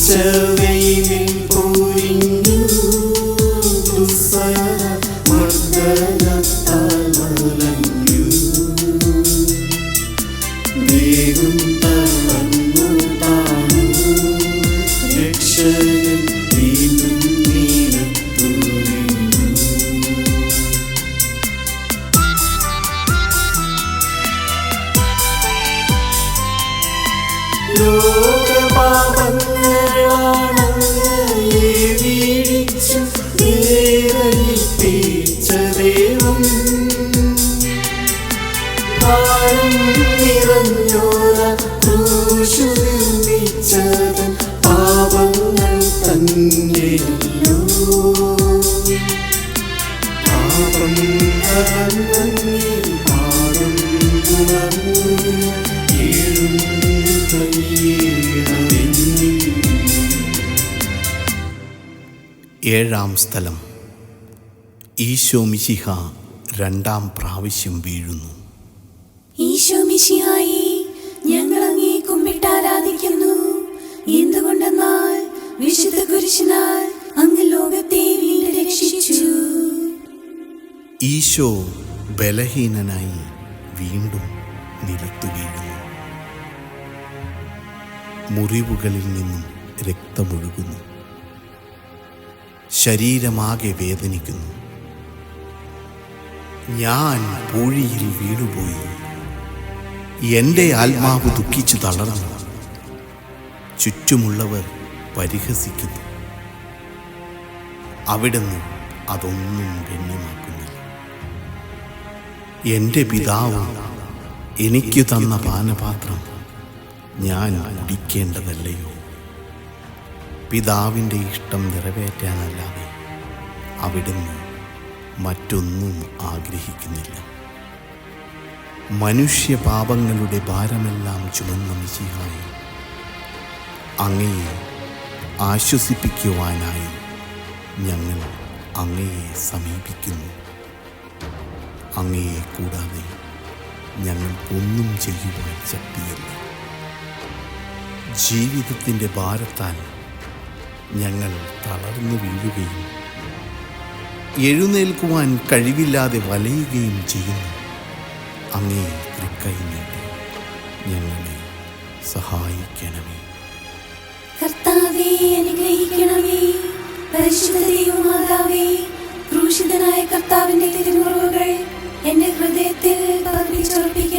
ഉച്ചവെയിലിൽ പൊരിഞ്ഞു ദുസ്സഹ മർദ്ദനത്താൽ വലഞ്ഞു. ദേഹം തളർന്നു താണു, രക്ഷകൻ വീണ്ടും നീലത്തു വീണു. ലോകപാപങ്ങളാണങ്ങയെ വീഴിച്ചു വേദനിപ്പിച്ച ദൈവം. ഭാരം നിറഞ്ഞോര ക്രൂശു നിർമ്മിച്ചവൻ പാപങ്ങൾ തന്നെയല്ലോ. പാപം കടന്നങ്ങിൽ പാപം ഉണർന്നു ഏഴാം സ്ഥലം. ഈശോ മിശിഹ രണ്ടാം പ്രാവശ്യം വീഴുന്നു. ഈശോ മിശിഹായേ, ഞങ്ങൾ അങ്ങയെ കുമ്പിട്ട് ആരാധിക്കുന്നു. എന്തുകൊണ്ടെന്നാൽ വിശുദ്ധ കുരിശിനാൽ അങ്ങ് ലോകത്തെ വീണ്ടും രക്ഷിച്ചു. ഈശോ ബലഹീനനായി വീണ്ടും നിലത്തു വീഴുന്നു. മുറിവുകളിൽ നിന്നും രക്തമൊഴുകുന്നു. ശരീരമാകെ വേദനിക്കുന്നു. ഞാൻ പൂഴിയിൽ വീണുപോയി. എൻ്റെ ആത്മാവ് ദുഃഖിച്ചു തളർന്നു. ചുറ്റുമുള്ളവർ പരിഹസിക്കുന്നു. അവിടുന്ന് അതൊന്നും ഗണ്യമാക്കുന്നില്ല. എൻ്റെ പിതാവ് എനിക്ക് തന്ന പാനപാത്രം ഞാൻ കുടിക്കേണ്ടതല്ലയോ? പിതാവിൻ്റെ ഇഷ്ടം നിറവേറ്റാനല്ലാതെ അവിടുന്ന് മറ്റൊന്നും ആഗ്രഹിക്കുന്നില്ല. മനുഷ്യപാപങ്ങളുടെ ഭാരമെല്ലാം ചുമന്ന മിശിഹായെ, അങ്ങയെ ആശ്വസിപ്പിക്കുവാനായി ഞങ്ങൾ അങ്ങയെ സമീപിക്കുന്നു. അങ്ങയെ കൂടാതെ ഞങ്ങൾക്കൊന്നും ചെയ്യുവാൻ ശക്തിയില്ല. ജീവിതത്തിൻ്റെ ഭാരത്താൽ ഞങ്ങൾ തളർന്നു വീഴുകയും എഴുന്നേൽക്കുവാൻ കഴിവില്ലാതെ വലയുകയും ചെയ്യുന്നു. അങ്ങേ തൃക്കൈ നീട്ടി ഞങ്ങളെ സഹായിക്കണമേ. കർത്താവേ, അനുഗ്രഹിക്കണമേ. പരിശുദ്ധ ദൈവമാതാവേ, ക്രൂശിതനായ കർത്താവിന്റെ തിരുമുറിവുകൾ എന്റെ ഹൃദയത്തിൽ പതിപ്പിച്ചുറപ്പിക്കണമേ.